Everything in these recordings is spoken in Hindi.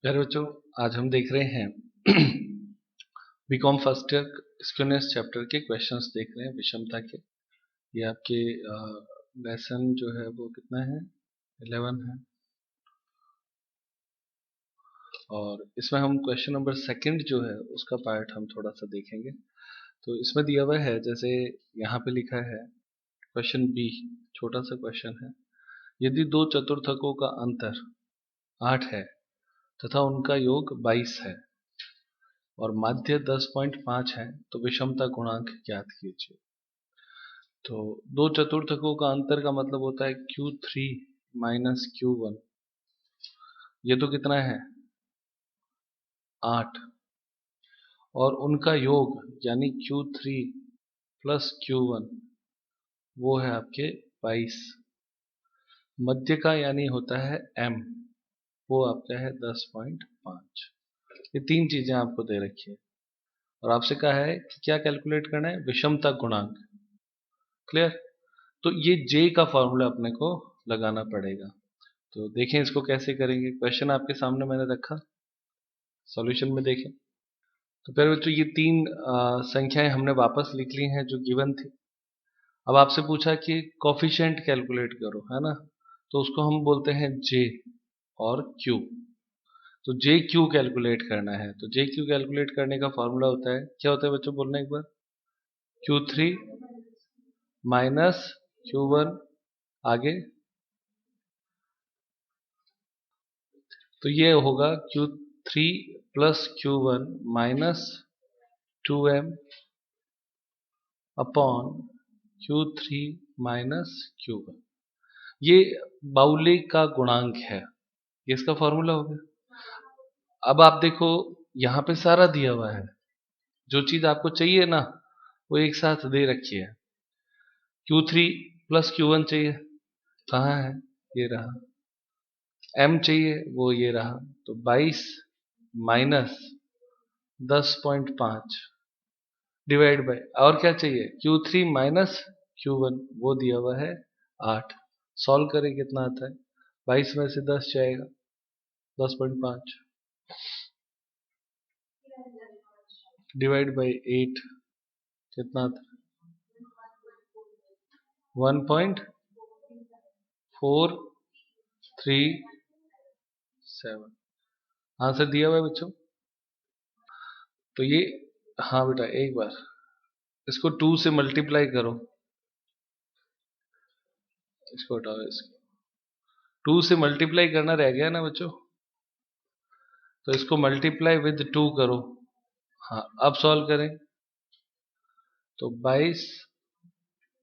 प्यारे बच्चों, आज हम देख रहे हैं BCom first year skewness chapter के क्वेश्चंस देख रहे हैं विषमता के। ये आपके लेसन जो है वो कितना है, 11 है। और इसमें हम क्वेश्चन नंबर सेकंड जो है उसका पार्ट हम थोड़ा सा देखेंगे। तो इसमें दिया हुआ है, जैसे यहाँ पे लिखा है क्वेश्चन बी, छोटा सा क्वेश्चन है। यदि दो चतुर्थकों का अंतर 8 है तथा उनका योग 22 है और माध्य 10.5 है तो विषमता गुणांक ज्ञात कीजिए। तो दो चतुर्थकों का अंतर का मतलब होता है Q3 माइनस Q1। ये तो कितना है, 8, और उनका योग यानी Q3 प्लस Q1 वो है आपके 22। मध्य का यानी होता है M, वो आपका है 10.5। ये तीन चीजें आपको दे रखी है और आपसे कहा है कि क्या कैलकुलेट करना है, विषमता गुणांक। क्लियर? तो ये J का फॉर्मूला अपने को लगाना पड़ेगा। तो देखें इसको कैसे करेंगे। क्वेश्चन आपके सामने मैंने रखा, सॉल्यूशन में देखें। तो फिर बच्चों ये तीन संख्याएं हमने वापस लिख ली हैं जो गिवन थी। अब आपसे पूछा कि कोफिशिएंट कैलकुलेट करो, है ना। तो उसको हम बोलते हैं J और Q। तो J Q कैलकुलेट करना है। तो J Q कैलकुलेट करने का फॉर्मूला होता है, क्या होता है बच्चों, बोलना एक बार। Q3 माइनस Q1, आगे तो ये होगा Q3 plus Q1 minus 2M upon Q3 minus Q1। ये बाउले का गुणांक है, ये इसका फॉर्मूला हो गया। अब आप देखो यहाँ पे सारा दिया हुआ है, जो चीज आपको चाहिए ना वो एक साथ दे रखी है। Q3 प्लस Q1 चाहिए, कहाँ है, ये रहा। M चाहिए, वो ये रहा। तो 22 माइनस 10.5 डिवाइड बाय, और क्या चाहिए, Q3 माइनस Q1, वो दिया हुआ है 8। सॉल्व करें कितना आता है, 22 में से 10 जाएगा, 10.5 डिवाइड बाय 8 कितना आता है, 1.437 आंसर दिया हुआ है बच्चों। तो ये, हाँ बेटा एक बार इसको 2 से मल्टीप्लाई करो, इसको हटाओ, इसको 2 से मल्टीप्लाई करना रह गया ना बच्चों। तो इसको मल्टीप्लाई विद 2 करो। हाँ अब सॉल्व करें तो 22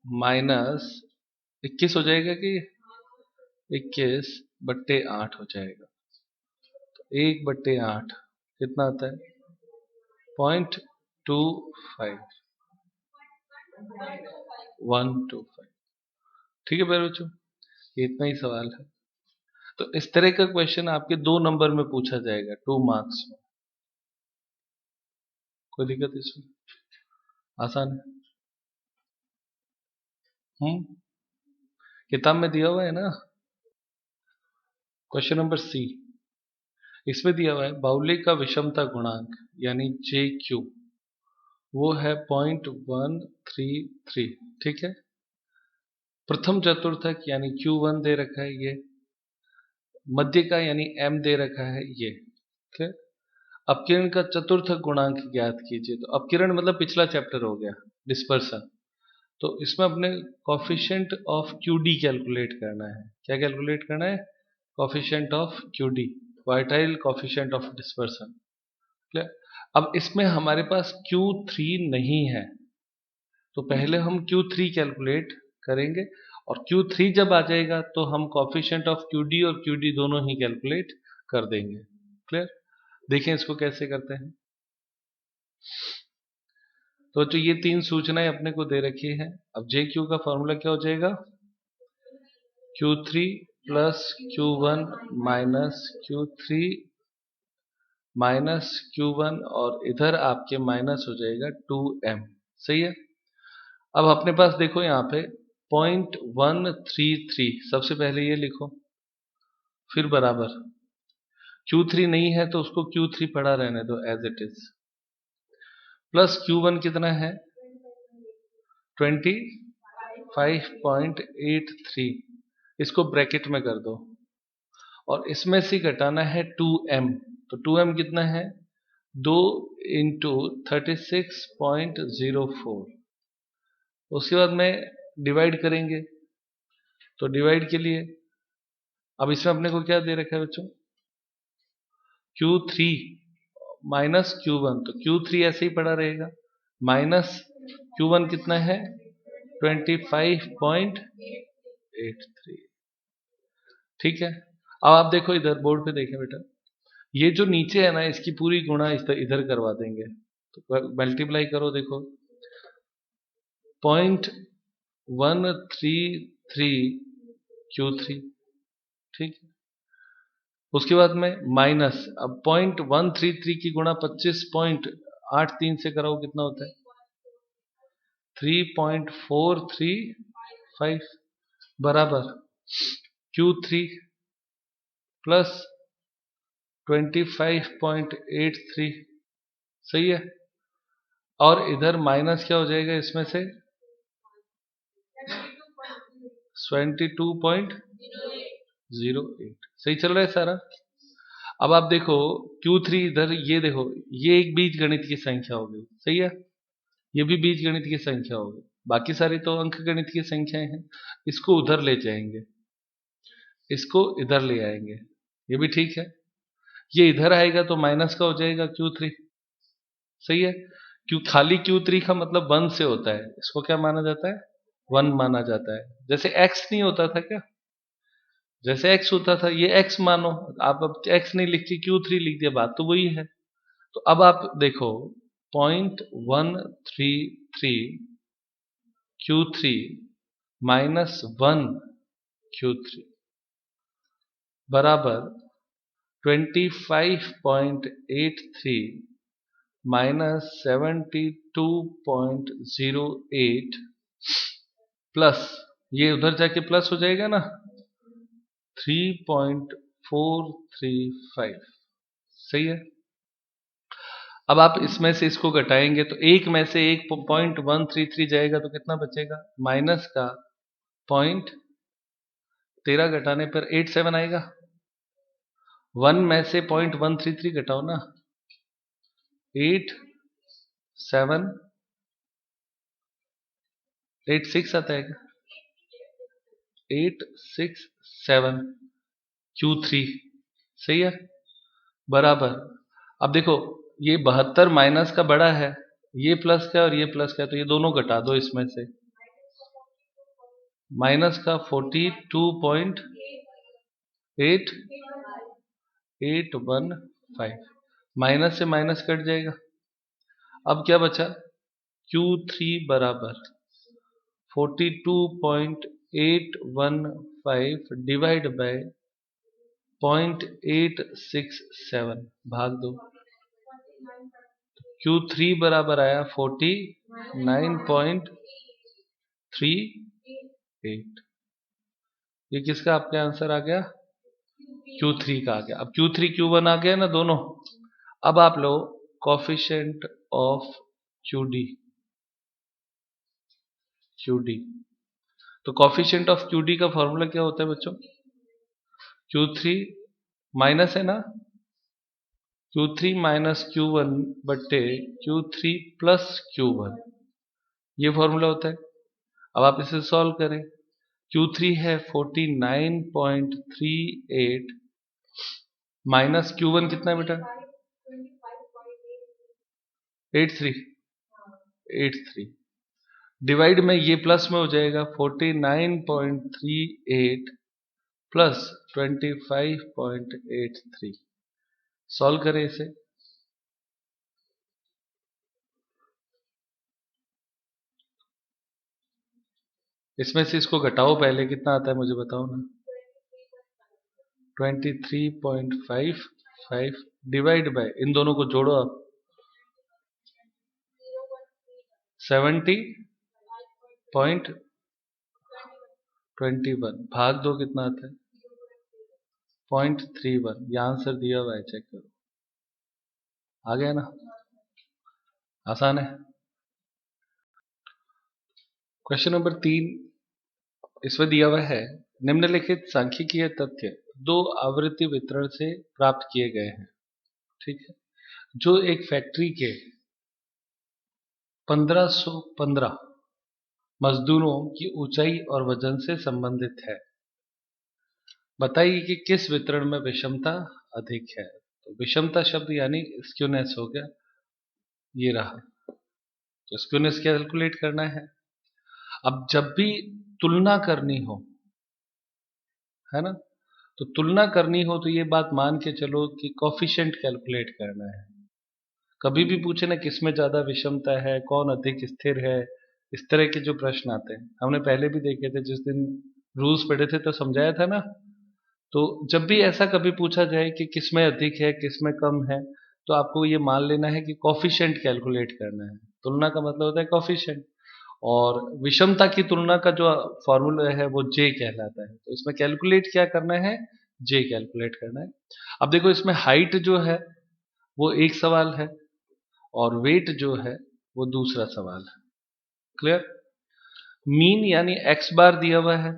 माइनस 21 हो जाएगा कि 21/8 हो जाएगा। तो 1/8 कितना आता है, 0.25125। ठीक है मेरे बच्चों, ये इतना ही सवाल है। तो इस तरह का क्वेश्चन आपके 2 नंबर में पूछा जाएगा, 2 मार्क्स में। कोई दिक्कत इसमें, आसान है। किताब में दिया हुआ है ना। क्वेश्चन नंबर सी, इसमें दिया हुआ है बाउले का विषमता गुणांक यानी JQ वो है 0.133। ठीक है, प्रथम चतुर्थक यानी Q1 दे रखा है ये, मध्य का यानी M दे रखा है ये। ठीक, अपकिरण का चतुर्थक गुणांक ज्ञात कीजिए। तो अपकिरण मतलब पिछला चैप्टर हो गया, डिस्पर्सन। तो इसमें अपने कोफिशिएंट ऑफ QD कैलकुलेट करना है। क्या कैलकुलेट करना है, coefficient of QD, quartile coefficient of dispersion. अब इसमें हमारे पास Q3 नहीं है, तो पहले हम Q3 कैलकुलेट करेंगे और Q3 जब आ जाएगा तो हम कोफिशिएंट ऑफ QD और QD दोनों ही कैलकुलेट कर देंगे। क्लियर? देखें इसको कैसे करते हैं। तो ये तीन सूचनाएं अपने को दे रखी है। अब JQ का फॉर्मूला क्या हो जाएगा, Q3 plus Q1 minus Q3 minus Q1 और इधर आपके माइनस हो जाएगा 2M। सही है। अब अपने पास देखो यहाँ पे 0.133, सबसे पहले ये लिखो, फिर बराबर Q3 नहीं है तो उसको Q3 पड़ा रहने दो as it is, plus Q1 कितना है 25.83, इसको ब्रैकेट में कर दो और इसमें से घटाना है 2m, तो 2m कितना है 2 इंटू 36.04, उसके बाद में डिवाइड करेंगे, तो डिवाइड के लिए अब इसमें अपने को क्या दे रखा है बच्चों Q3 माइनस Q1, तो Q3 ऐसे ही पड़ा रहेगा, माइनस Q1 कितना है 25.83, ठीक है। अब आप देखो इधर बोर्ड पे देखें बेटा, ये जो नीचे है ना इसकी पूरी गुणा इधर करवा देंगे, तो मल्टीप्लाई करो, देखो 0.133 Q3, ठीक है। उसके बाद में माइनस, अब 0.133 की गुणा 25.83 से कराओ कितना होता है 3.435 बराबर Q3 प्लस 25.83, सही है। और इधर माइनस क्या हो जाएगा इसमें से 22.08, सही चल रहा है सारा। अब आप देखो Q3 इधर, ये देखो ये एक बीज गणित की संख्या होगी, सही है, ये भी बीज गणित की संख्या होगी, बाकी सारी तो अंक गणित की संख्याएं हैं, इसको उधर ले जाएंगे, इसको इधर ले आएंगे, ये भी ठीक है। ये इधर आएगा तो माइनस का हो जाएगा Q3, सही है। खाली Q3 का मतलब 1 से होता है, इसको क्या माना जाता है 1 माना जाता है, जैसे x नहीं होता था क्या, जैसे x होता था ये x मानो, आप अब x नहीं लिख के Q3 लिख दिया, बात तो वही है। तो अब आप देखो 0.133 Q3 माइनस 1 Q3 बराबर 25.83 माइनस 72.08 प्लस, ये उधर जाके प्लस हो जाएगा ना 3.435, सही है। अब आप इसमें से इसको घटाएंगे तो एक में से 1.133 जाएगा तो कितना बचेगा माइनस का 0.13 घटाने पर 87 आएगा, 1 में से 0.133 घटाओ ना 86 आता है, 867 Q3, सही है, बराबर। अब देखो ये 72 माइनस का बड़ा है, ये प्लस का और ये प्लस का, तो ये दोनों घटा दो इसमें से, माइनस का 42.8815, माइनस से माइनस कट जाएगा। अब क्या बचा Q3 बराबर 42.815 डिवाइड बाय 0.867 भाग दो, Q3 बराबर आया 49.38, ये किसका आपके आंसर आ गया Q3 का आ गया। अब Q3 Q1 आ गया ना दोनों। अब आप लो कोफिशिएंट ऑफ QD, तो कोफिशिएंट ऑफ QD का फॉर्मूला क्या होता है बच्चों Q3 माइनस है ना Q3 माइनस Q1 बट्टे Q3 प्लस Q1, ये फॉर्मूला होता है। अब आप इसे सॉल्व करें, Q3 है 49.38 माइनस Q1 कितना है बेटा 83 डिवाइड में ये प्लस में हो जाएगा 49.38 प्लस 25.83, सॉल्व करें इसे, इसमें से इसको घटाओ पहले, कितना आता है मुझे बताओ ना 23.55 डिवाइड बाय, इन दोनों को जोड़ो आप 70.21 भाग दो, कितना आता है 0.31, ये आंसर दिया हुआ है, चेक करो। आ गया ना, आसान है। क्वेश्चन नंबर 3 इसमें दिया हुआ है, निम्नलिखित सांख्यिकीय तथ्य दो आवृत्ति वितरण से प्राप्त किए गए हैं। ठीक है, जो एक फैक्ट्री के 1515 मजदूरों की ऊंचाई और वजन से संबंधित है। बताइए कि किस वितरण में विषमता अधिक है। तो विषमता शब्द यानी स्क्यूनेस हो गया, ये रहा। तो स्क्यूनेस कैलकुलेट करना है। अब जब भी तुलना करनी हो, है ना, तो तुलना करनी हो तो ये बात मान के चलो कि कॉफिशिएंट कैलकुलेट करना है। कभी भी पूछे ना किसमें ज्यादा विषमता है, कौन अधिक स्थिर है, इस तरह के जो प्रश्न आते हैं हमने पहले भी देखे थे, जिस दिन रूल्स पढ़े थे तो समझाया था ना। तो जब भी ऐसा कभी पूछा जाए कि किसमें अधिक है किसमें कम है, तो आपको ये मान लेना है कि कॉफिशिएंट कैलकुलेट करना है। तुलना का मतलब होता है कॉफिशिएंट, और विषमता की तुलना का जो फॉर्मूला है वो जे कहलाता है। तो इसमें कैलकुलेट क्या करना है, जे कैलकुलेट करना है। अब देखो इसमें हाइट जो है वो एक सवाल है और वेट जो है वो दूसरा सवाल है। क्लियर। मीन यानी एक्स बार दिया हुआ है,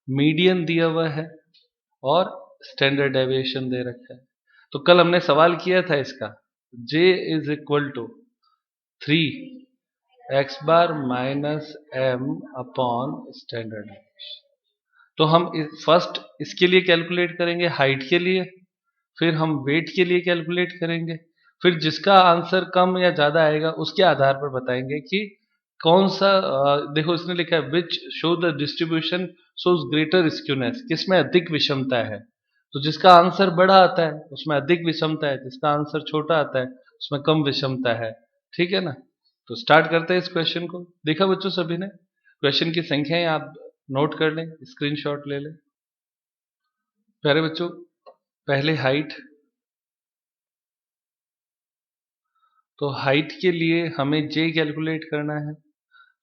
मीडियन दिया हुआ है और स्टैंडर्ड डेविएशन दे रखा है। तो कल हमने सवाल किया था इसका, J is equal to 3x bar minus m upon standard deviation. तो हम फर्स्ट इसके लिए कैलकुलेट करेंगे, हाइट के लिए, फिर हम वेट के लिए कैलकुलेट करेंगे, फिर जिसका आंसर कम या ज्यादा आएगा उसके आधार पर बताएंगे कि कौन सा। देखो इसने लिखा है which show the distribution shows greater skewness, किसमें अधिक विषमता है। तो जिसका आंसर बड़ा आता है उसमें अधिक विषमता है, जिसका आंसर छोटा आता है उसमें कम विषमता है। ठीक है ना। तो स्टार्ट करते हैं इस क्वेश्चन को। देखा बच्चों सभी ने, क्वेश्चन की संख्याएं आप नोट कर लें, स्क्रीनशॉट ले लें। प्यारे बच्चों, पहले हाइट। तो हाइट के लिए हमें जे कैलकुलेट करना है।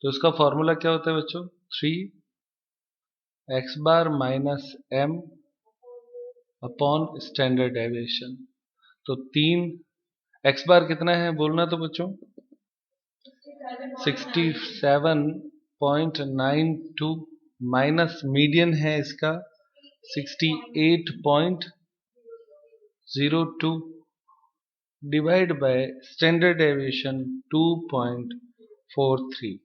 तो इसका फॉर्मूला क्या होता है बच्चों, 3x bar minus m upon standard deviation. तो 3x बार कितना है बोलना तो बच्चों, 67.92 माइनस मीडियन है इसका 68.02 डिवाइड बाय स्टैंडर्ड डेविएशन 2.43।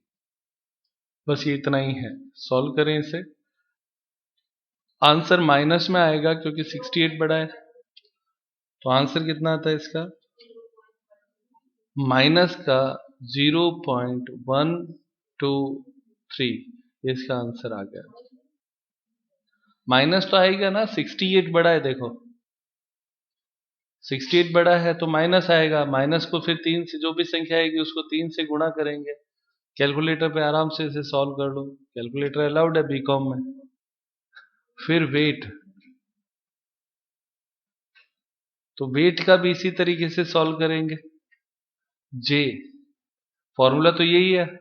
बस ये इतना ही है। सॉल्व करें इसे, आंसर माइनस में आएगा क्योंकि 68 बड़ा है। तो आंसर कितना आता है इसका, माइनस का 0.123, इसका आंसर आ गया। माइनस तो आएगा ना, 68 बड़ा है, देखो 68 बड़ा है तो माइनस आएगा। माइनस को फिर 3 से, जो भी संख्या आएगी उसको 3 से गुणा करेंगे। कैलकुलेटर पे आराम से इसे सॉल्व कर लो, कैलकुलेटर अलाउड है बीकॉम में। फिर वेट, तो वेट का भी इसी तरीके से सॉल्व करेंगे। जे फॉर्मूला तो यही है,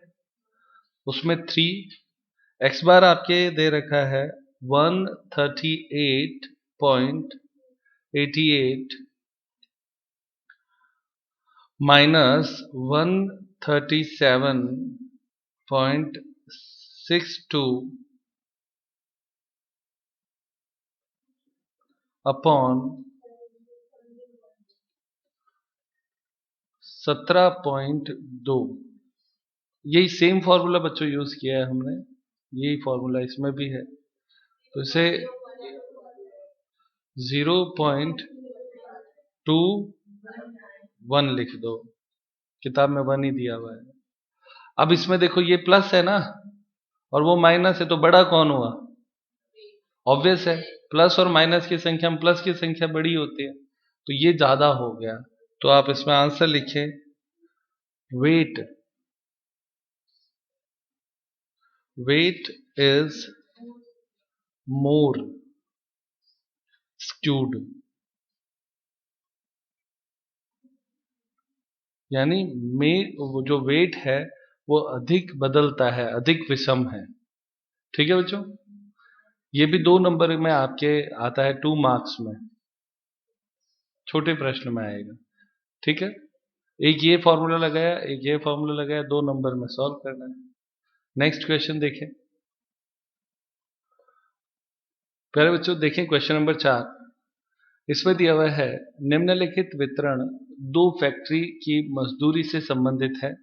उसमें 3x बार आपके दे रखा है 138.88 माइनस 137.62 अपॉन 17.2। यही सेम फॉर्मूला बच्चों यूज किया है हमने, यही फॉर्मूला इसमें भी है। तो इसे 0.21 लिख दो, किताब में 1 ही दिया हुआ है। अब इसमें देखो ये प्लस है ना और वो माइनस है, तो बड़ा कौन हुआ, ऑब्वियस है प्लस और माइनस की संख्या में प्लस की संख्या बड़ी होती है, तो ये ज्यादा हो गया। तो आप इसमें आंसर लिखें, वेट इज मोर स्क्यूड, यानी जो वेट है वो अधिक बदलता है, अधिक विषम है। ठीक है बच्चों, ये भी 2 नंबर में आपके आता है 2 मार्क्स में, छोटे प्रश्न में आएगा। ठीक है, एक ये फॉर्मूला लगाया, एक ये फॉर्मूला लगाया, 2 नंबर में सॉल्व करना है। नेक्स्ट क्वेश्चन देखें प्यारे बच्चों, देखें क्वेश्चन नंबर 4। इसमें दिया हुआ है निम्नलिखित वितरण 2 फैक्ट्री की मजदूरी से संबंधित है,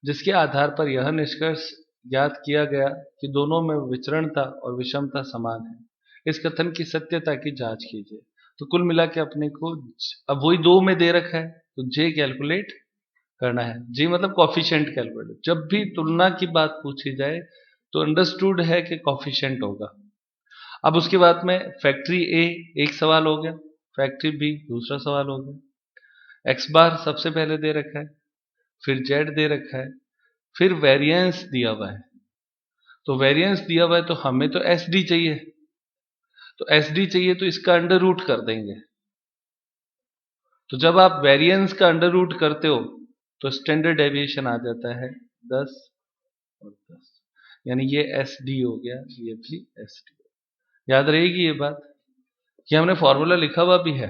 जिसके आधार पर यह निष्कर्ष ज्ञात किया गया कि दोनों में विचरणता और विषमता समान है। इस कथन की सत्यता की जांच कीजिए। तो कुल मिला के अपने को अब वही 2 में दे रखा है, तो जे कैलकुलेट करना है। जी मतलब कॉफिशिएंट कैलकुलेट। जब भी तुलना की बात पूछी जाए तो अंडरस्टूड है कि कॉफिशिएंट होगा। अब उसके बाद में फैक्ट्री ए एक सवाल हो गया, फैक्ट्री बी दूसरा सवाल हो गया। एक्स बार सबसे पहले दे रखा है, फिर जेड दे रखा है, फिर वेरिएंस दिया हुआ है। तो वेरिएंस दिया हुआ है तो हमें तो एस डी चाहिए, तो एस डी चाहिए तो इसका अंडर रूट कर देंगे। तो जब आप वेरिएंस का अंडर रूट करते हो तो स्टैंडर्ड डेविएशन आ जाता है 10 और 10, यानी ये एस डी हो गया, ये भी एस डी। याद रहेगी ये बात, ये हमने फॉर्मूला लिखा हुआ भी है।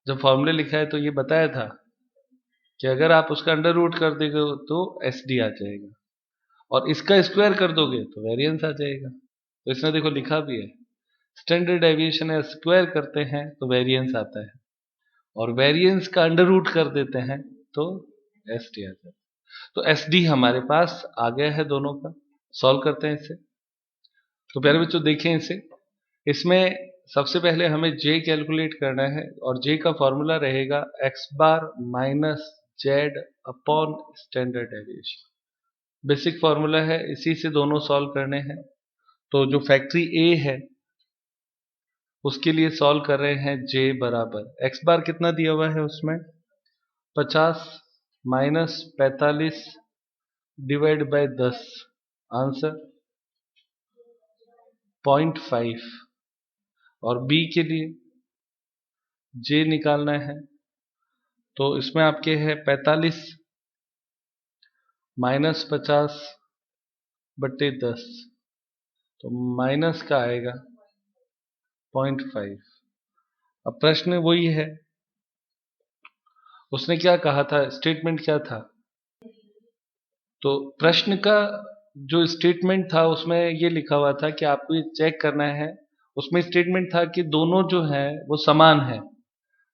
जब फॉर्मूले लिखा है तो ये बताया था कि अगर आप उसका अंडर रूट कर देंगे तो एस डी आ जाएगा, और इसका स्क्वायर कर दोगे तो वेरिएंस आ जाएगा। तो इसमें देखो लिखा भी है, स्टैंडर्ड डेविएशन है स्क्वायर करते हैं तो वेरिएंस आता है, और वेरिएंस का अंडर रूट कर देते हैं तो एस डी आ जाता है। तो एस डी हमारे पास आ गया है दोनों का। सॉल्व करते हैं इसे। तो प्यारे बच्चों देखें इसे, इसमें सबसे पहले हमें जे कैलकुलेट करना है, और जे का फॉर्मूला रहेगा x bar minus z upon standard deviation. Basic formula है, इसी से दोनों सॉल्व करने हैं। तो जो फैक्ट्री ए है उसके लिए सॉल्व कर रहे हैं जे बराबर एक्स बार कितना दिया हुआ है उसमें 50 माइनस 45 डिवाइड बाय 10, आंसर 0.5। और बी के लिए जे निकालना है, तो इसमें आपके है 45 माइनस 50 बट्टे 10, तो माइनस का आएगा 0.5। अब प्रश्न वही है, उसने क्या कहा था, स्टेटमेंट क्या था। तो प्रश्न का जो स्टेटमेंट था उसमें ये लिखा हुआ था कि आपको ये चेक करना है। उसमें स्टेटमेंट था कि दोनों जो है वो समान है,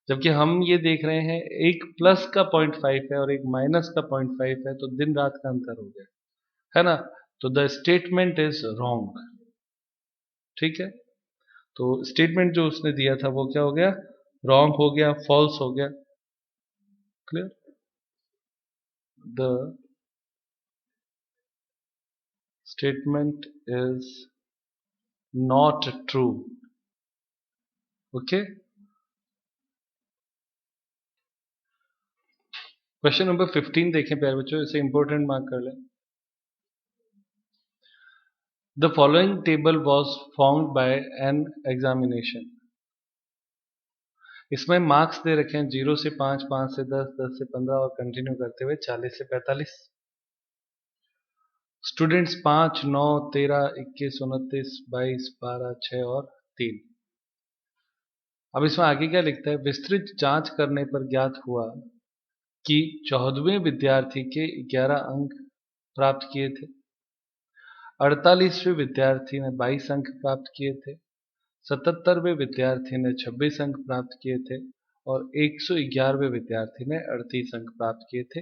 जबकि हम ये देख रहे हैं एक प्लस का 0.5 है और एक माइनस का 0.5 है, तो दिन रात का अंतर हो गया है ना। तो द स्टेटमेंट इज रॉन्ग। ठीक है, तो स्टेटमेंट जो उसने दिया था वो क्या हो गया, रॉन्ग हो गया, फॉल्स हो गया। Clear, the statement is not true. Okay, question number 15 देखें प्यारे बच्चों, इसे इंपॉर्टेंट मार्क कर लें। The following table was formed by an examination. इसमें मार्क्स दे रखे हैं 0 से 5, 5 से 10, 10 से 15 और कंटिन्यू करते हुए 40 से 45। स्टूडेंट्स 5, 9, 13, 21, 29, 22, 12, 6 और 3। अब इसमें आगे क्या लिखता है, विस्तृत जांच करने पर ज्ञात हुआ कि 14वें विद्यार्थी के 11 अंक प्राप्त किए थे, 48वें विद्यार्थी ने 22 अंक प्राप्त किए थे, 77वें विद्यार्थी ने 26 अंक प्राप्त किए थे, और 111वें विद्यार्थी ने 38 अंक प्राप्त किए थे।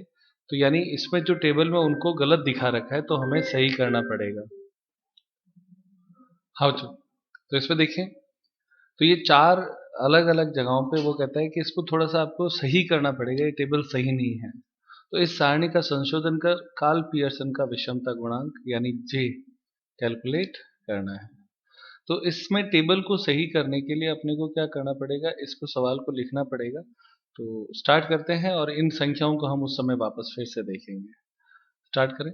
तो यानी इसमें जो टेबल में उनको गलत दिखा रखा है तो हमें सही करना पड़ेगा। हाउ टू, तो इसमें देखें तो ये 4 अलग अलग जगहों पे वो कहता है कि इसको थोड़ा सा आपको सही करना पड़ेगा, ये टेबल सही नहीं है। तो इस सारणी का संशोधन कर कार्ल पियर्सन का विषमता गुणांक यानी जे कैलकुलेट करना है। तो इसमें टेबल को सही करने के लिए अपने को क्या करना पड़ेगा, इसको सवाल को लिखना पड़ेगा। तो स्टार्ट करते हैं, और इन संख्याओं को हम उस समय वापस फिर से देखेंगे। स्टार्ट करें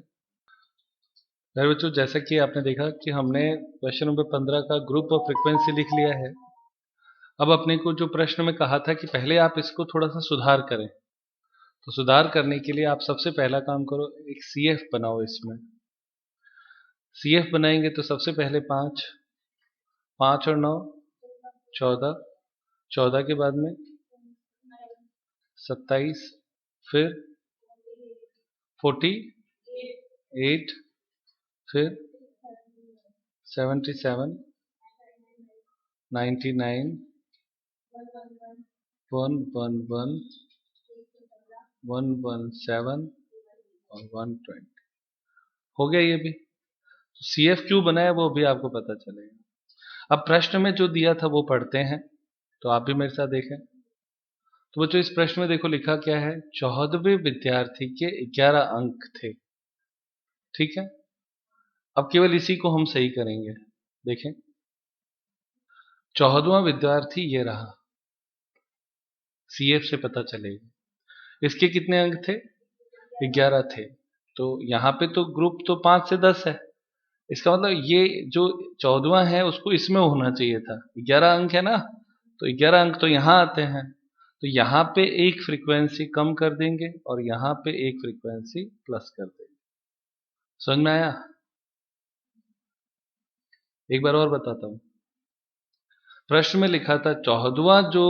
मेरे बच्चों। जैसा कि आपने देखा कि हमने क्वेश्चन नंबर 15 का ग्रुप ऑफ फ्रीक्वेंसी लिख लिया है। अब अपने को जो प्रश्न में कहा था कि पहले आप इसको थोड़ा सा सुधार करें, तो सुधार करने के लिए आप सबसे पहला काम करो, एक CF बनाओ। इसमें CF बनाएंगे तो सबसे पहले 5, 5 और 9 14, 14 के बाद में 27, फिर 48, फिर 77, 99, 111, 117 और 120। हो गया ये भी। तो CF क्यों बना है वो भी आपको पता चलेगा। अब प्रश्न में जो दिया था वो पढ़ते हैं, तो आप भी मेरे साथ देखें। तो बच्चों इस प्रश्न में देखो लिखा क्या है, 14वें विद्यार्थी के 11 अंक थे। ठीक है, अब केवल इसी को हम सही करेंगे। देखें, 14वां विद्यार्थी ये रहा, CF से पता चलेगा। इसके कितने अंक थे? 11 थे। तो यहाँ पे तो ग्रुप तो 5 से 10 है, इसका मतलब ये जो 14वां है उसको इसमें होना चाहिए था। 11 अंक है ना, तो 11 अंक तो यहाँ आते हैं। तो यहाँ पे एक फ्रीक्वेंसी कम कर देंगे और यहाँ पे एक फ्रीक्वेंसी प्लस कर देंगे। समझ में आया? एक बार और बताता हूं। प्रश्न में लिखा था 14वां जो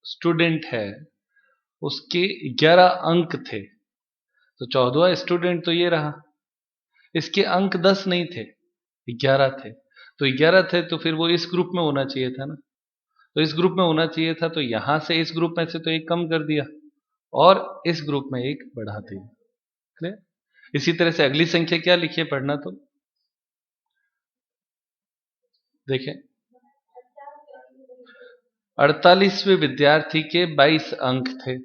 स्टूडेंट है उसके 11 अंक थे। तो 14वां स्टूडेंट तो ये रहा, इसके अंक 10 नहीं थे, 11 थे। तो 11 थे तो फिर वो इस ग्रुप में होना चाहिए था ना, तो इस ग्रुप में होना चाहिए था। तो यहां से इस ग्रुप में से तो एक कम कर दिया और इस ग्रुप में एक बढ़ा दिया। क्लियर? इसी तरह से अगली संख्या क्या लिखिए, पढ़ना तो देखें। 48वें विद्यार्थी के 22 अंक थे।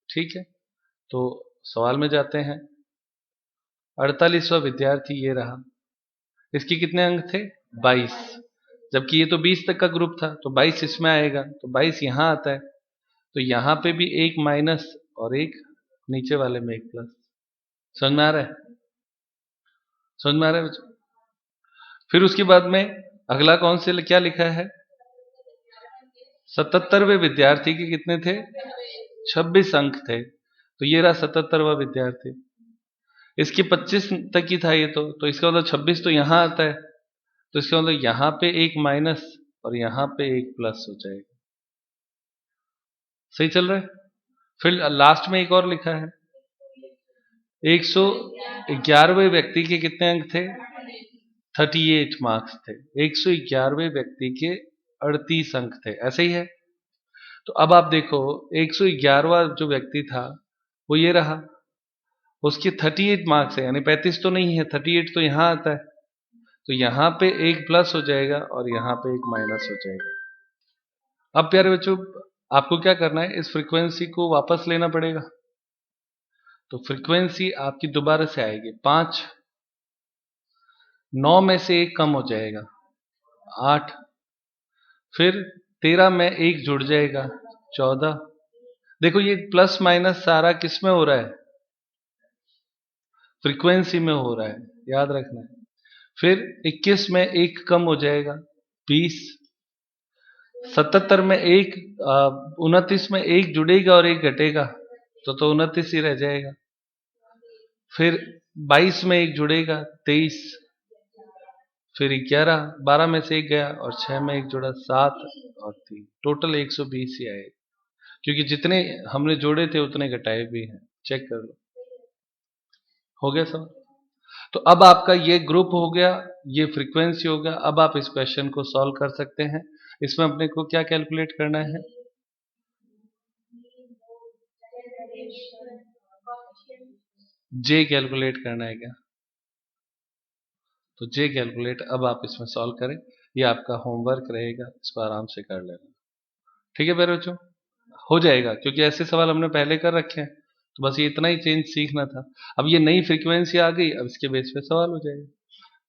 ठीक है, तो सवाल में जाते हैं। 48वां विद्यार्थी ये रहा, इसके कितने अंक थे? 22। जबकि ये तो 20 तक का ग्रुप था, तो 22 इसमें आएगा, तो 22 यहां आता है। तो यहां पे भी एक माइनस और एक नीचे वाले में एक प्लस। समझ में आ रहा है? समझ में आ रहा है बच्चों? फिर उसके बाद में अगला कौन से क्या लिखा है? 77वें विद्यार्थी के कितने थे? 26 अंक थे। तो ये रहा 77वां विद्यार्थी, इसके 25 तक ही था ये तो इसका मतलब 26 तो यहां आता है। तो इसका मतलब यहां पे एक माइनस और यहां पे एक प्लस हो जाएगा। सही चल रहा है? फिर लास्ट में एक और लिखा है, 111वें व्यक्ति के कितने अंक थे? 38 मार्क्स थे। 111वें व्यक्ति के 38 अंक थे, ऐसे ही है। तो अब आप देखो, 111वां जो व्यक्ति था वो ये रहा, उसके 38 मार्क्स है, यानी 35 तो नहीं है, 38 तो यहां आता है। तो यहां पे एक प्लस हो जाएगा और यहां पे एक माइनस हो जाएगा। अब प्यारे बच्चों, आपको क्या करना है, इस फ्रीक्वेंसी को वापस लेना पड़ेगा। तो फ्रीक्वेंसी आपकी दोबारा से आएगी 5, 9 में से एक कम हो जाएगा 8, फिर 13 में एक जुड़ जाएगा 14। देखो ये प्लस माइनस सारा किस में हो रहा है? फ्रीक्वेंसी में हो रहा है, याद रखना है। फिर 21 में एक कम हो जाएगा 20, 77 में एक 29 में एक जुड़ेगा और एक घटेगा, तो 29 ही रह जाएगा। फिर 22 में एक जुड़ेगा 23, फिर 11, 12 में से एक गया और 6 में एक जुड़ा 7 और 3, टोटल 120 ही आएगा। क्योंकि जितने हमने जोड़े थे उतने घटाए भी हैं, चेक कर लो। हो गया सब? तो अब आपका ये ग्रुप हो गया, ये फ्रीक्वेंसी हो गया। अब आप इस क्वेश्चन को सॉल्व कर सकते हैं। इसमें अपने को क्या कैलकुलेट करना है? जे कैलकुलेट करना है क्या? तो जे कैलकुलेट अब आप इसमें सॉल्व करें, ये आपका होमवर्क रहेगा, इसको आराम से कर लेना। ठीक है मेरे बच्चों, हो जाएगा, क्योंकि ऐसे सवाल हमने पहले कर रखे हैं। तो बस ये इतना ही चेंज सीखना था। अब ये नई फ्रीक्वेंसी आ गई, अब इसके बेस पे सवाल हो जाएगा।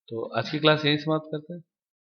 तो आज की क्लास यहीं समाप्त करते हैं।